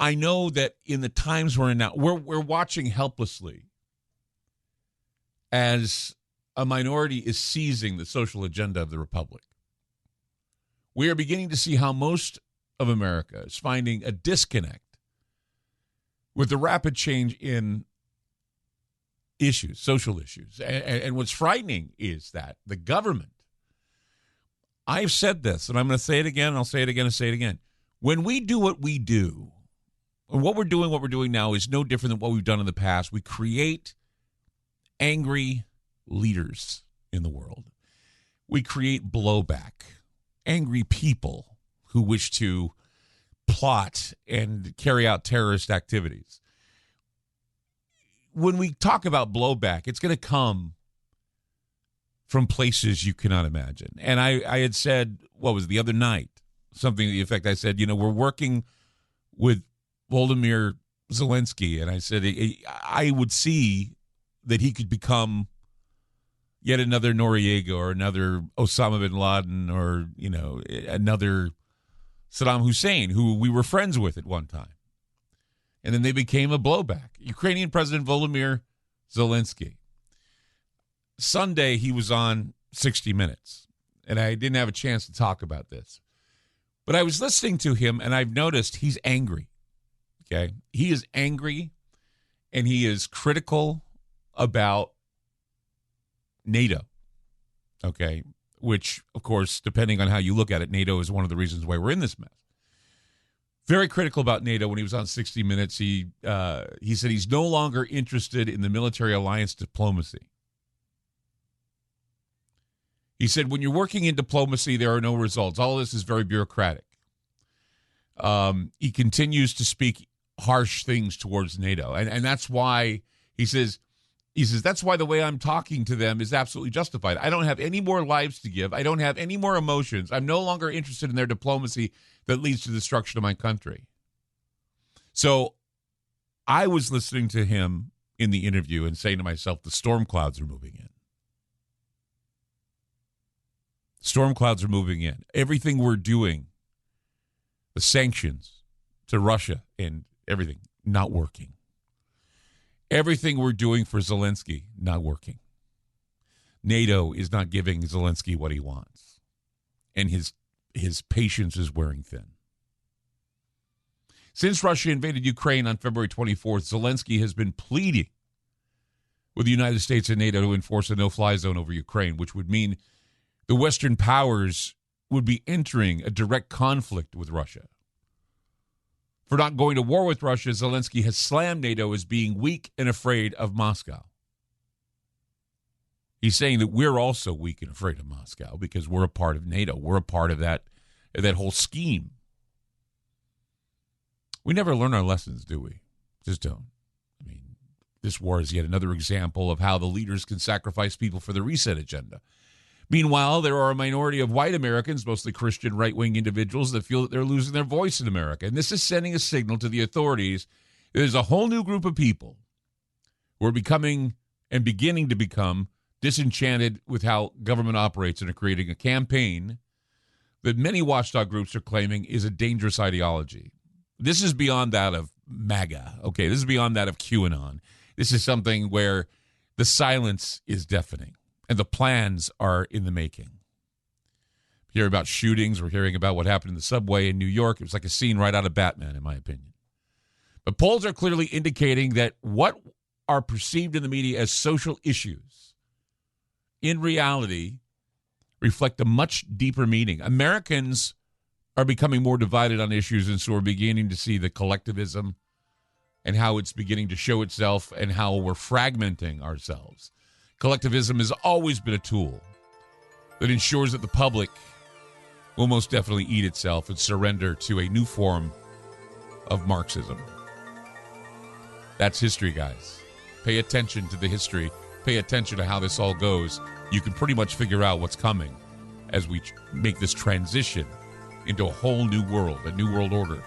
I know that in the times we're in now, we're watching helplessly as a minority is seizing the social agenda of the republic. We are beginning to see how most of America is finding a disconnect with the rapid change in issues, social issues. And what's frightening is that the government, I've said this, and I'm going to say it again, and I'll say it again and say it again. When we do what we do, and what we're doing now is no different than what we've done in the past. We create angry leaders in the world. We create blowback, angry people who wish to plot and carry out terrorist activities. When we talk about blowback, it's going to come from places you cannot imagine. And I had said, what was it, the other night, something to the effect, I said, we're working with Volodymyr Zelensky, and I said I would see that he could become yet another Noriega or another Osama bin Laden or, another Saddam Hussein, who we were friends with at one time. And then they became a blowback. Ukrainian President Volodymyr Zelensky. Sunday, he was on 60 Minutes, and I didn't have a chance to talk about this. But I was listening to him, and I've noticed he's angry. Okay, he is angry, and he is critical about NATO. Okay, which, of course, depending on how you look at it, NATO is one of the reasons why we're in this mess. Very critical about NATO. When he was on 60 Minutes, he said he's no longer interested in the military alliance diplomacy. He said, when you're working in diplomacy, there are no results. All of this is very bureaucratic. He continues to speak harsh things towards NATO. And that's why he says, that's why the way I'm talking to them is absolutely justified. I don't have any more lives to give. I don't have any more emotions. I'm no longer interested in their diplomacy that leads to the destruction of my country. So I was listening to him in the interview and saying to myself, the storm clouds are moving in. Storm clouds are moving in. Everything we're doing, the sanctions to Russia and everything, not working. Everything we're doing for Zelensky, not working. NATO is not giving Zelensky what he wants. And his patience is wearing thin. Since Russia invaded Ukraine on February 24th, Zelensky has been pleading with the United States and NATO to enforce a no-fly zone over Ukraine, which would mean the Western powers would be entering a direct conflict with Russia. For not going to war with Russia, Zelensky has slammed NATO as being weak and afraid of Moscow. He's saying that we're also weak and afraid of Moscow because we're a part of NATO. We're a part of that whole scheme. We never learn our lessons, do we? Just don't. I mean, this war is yet another example of how the leaders can sacrifice people for the reset agenda. Meanwhile, there are a minority of white Americans, mostly Christian right-wing individuals, that feel that they're losing their voice in America. And this is sending a signal to the authorities. There's a whole new group of people who are becoming and beginning to become disenchanted with how government operates and are creating a campaign that many watchdog groups are claiming is a dangerous ideology. This is beyond that of MAGA. Okay, this is beyond that of QAnon. This is something where the silence is deafening. And the plans are in the making. Hear about shootings. We're hearing about what happened in the subway in New York. It was like a scene right out of Batman, in my opinion. But polls are clearly indicating that what are perceived in the media as social issues, in reality, reflect a much deeper meaning. Americans are becoming more divided on issues, and so we're beginning to see the collectivism and how it's beginning to show itself and how we're fragmenting ourselves. Collectivism has always been a tool that ensures that the public will most definitely eat itself and surrender to a new form of Marxism. That's history, guys. Pay attention to the history. Pay attention to how this all goes. You can pretty much figure out what's coming as we make this transition into a whole new world, a new world order.